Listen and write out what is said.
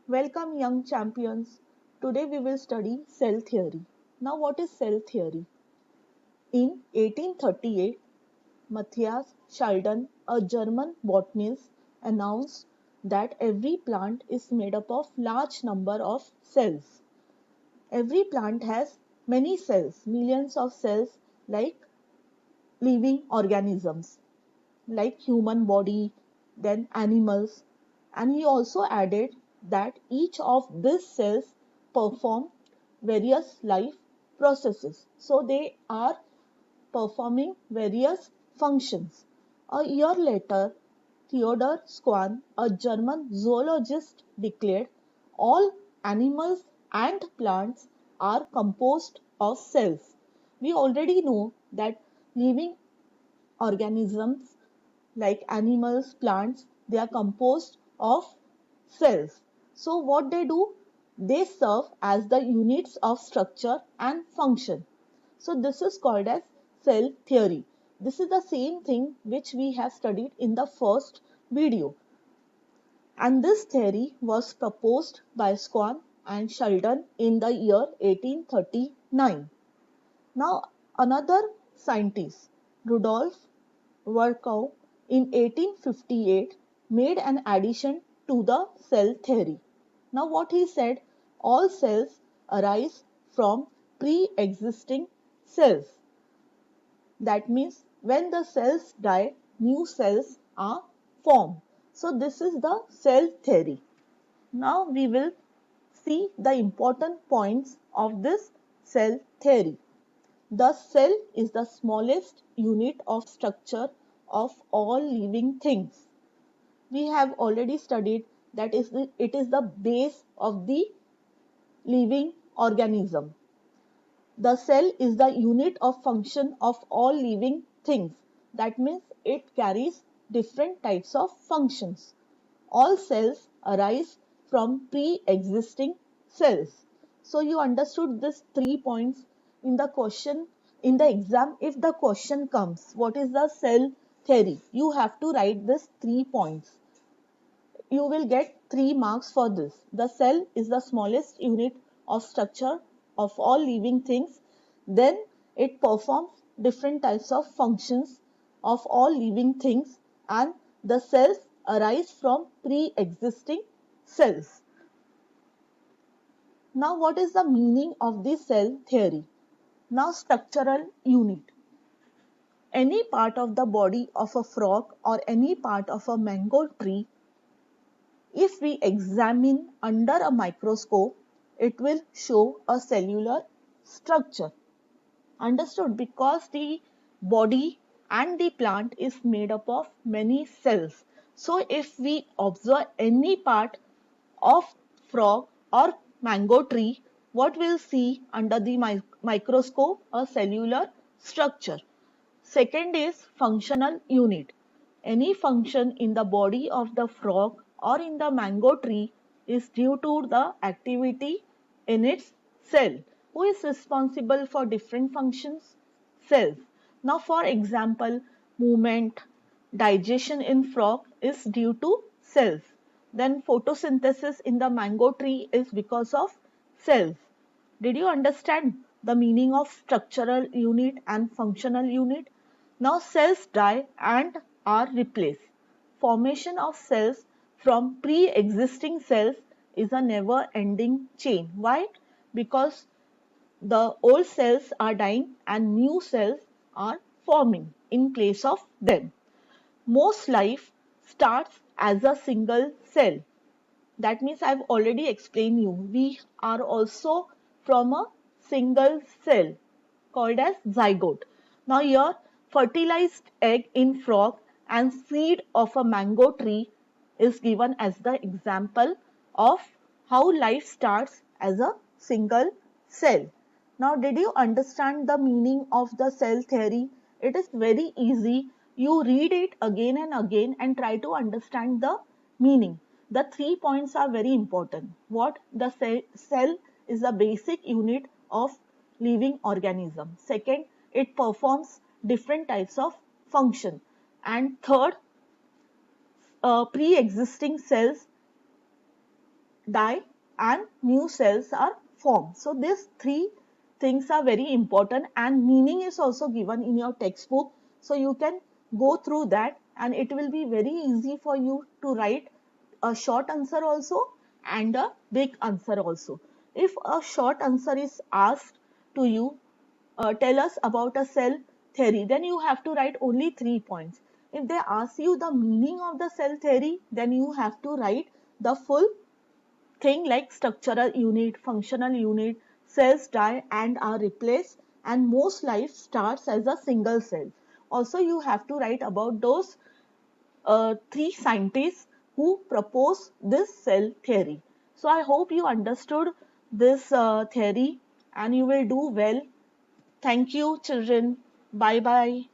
Welcome, young champions. Today we will study cell theory. Now, what is cell theory? In 1838, Matthias Schleiden, a German botanist, announced that every plant is made up of large number of cells. Every plant has many cells, millions of cells like living organisms, like human body, then animals. And he also added that each of these cells perform various life processes. So they are performing various functions. A year later, Theodor Schwann, a German zoologist, declared all animals and plants are composed of cells. We already know that living organisms like animals, plants, they are composed of cells. So what they do? They serve as the units of structure and function. So this is called as cell theory. This is the same thing which we have studied in the first video. And this theory was proposed by Schwann and Sheldon in the year 1839. Now, another scientist, Rudolf Virchow, in 1858 made an addition to the cell theory. Now, what he said, all cells arise from pre-existing cells. That means when the cells die, new cells are formed. So, this is the cell theory. Now, we will see the important points of this cell theory. The cell is the smallest unit of structure of all living things. We have already studied that it is the base of the living organism. The cell is the unit of function of all living things. That means it carries different types of functions. All cells arise from pre-existing cells. So you understood these 3 points in the question in the exam. If the question comes, what is the cell theory? You have to write these 3 points. You will get 3 marks for this. The cell is the smallest unit of structure of all living things. Then it performs different types of functions of all living things, and the cells arise from pre-existing cells. Now, what is the meaning of this cell theory? Now, structural unit. Any part of the body of a frog or any part of a mango tree, if we examine under a microscope, it will show a cellular structure. Understood? Because the body and the plant is made up of many cells. So if we observe any part of frog or mango tree, what we'll see under the microscope? A cellular structure. Second is functional unit. Any function in the body of the frog or in the mango tree is due to the activity in its cell. Who is responsible for different functions? Cells. Now, for example, movement, digestion in frog is due to cells. Then photosynthesis in the mango tree is because of cells. Did you understand the meaning of structural unit and functional unit? Now cells die and are replaced. Formation of cells from pre-existing cells is a never-ending chain. Why? Because the old cells are dying and new cells are forming in place of them. Most life starts as a single cell. That means I've already explained you. We are also from a single cell called as zygote. Now here fertilized egg in frog and seed of a mango tree is given as the example of how life starts as a single cell. Now did you understand the meaning of the cell theory? It is very easy. You read it again and again and try to understand the meaning. The 3 points are very important. What? The cell is the basic unit of living organism. Second, it performs different types of function. And third, pre-existing cells die and new cells are formed. So these three things are very important, and meaning is also given in your textbook. So you can go through that and it will be very easy for you to write a short answer also and a big answer also. If a short answer is asked to you, tell us about a cell theory, then you have to write only 3 points. If they ask you the meaning of the cell theory, then you have to write the full thing like structural unit, functional unit, cells die and are replaced, and most life starts as a single cell. Also, you have to write about those three scientists who proposed this cell theory. So I hope you understood this theory and you will do well. Thank you, children. Bye bye.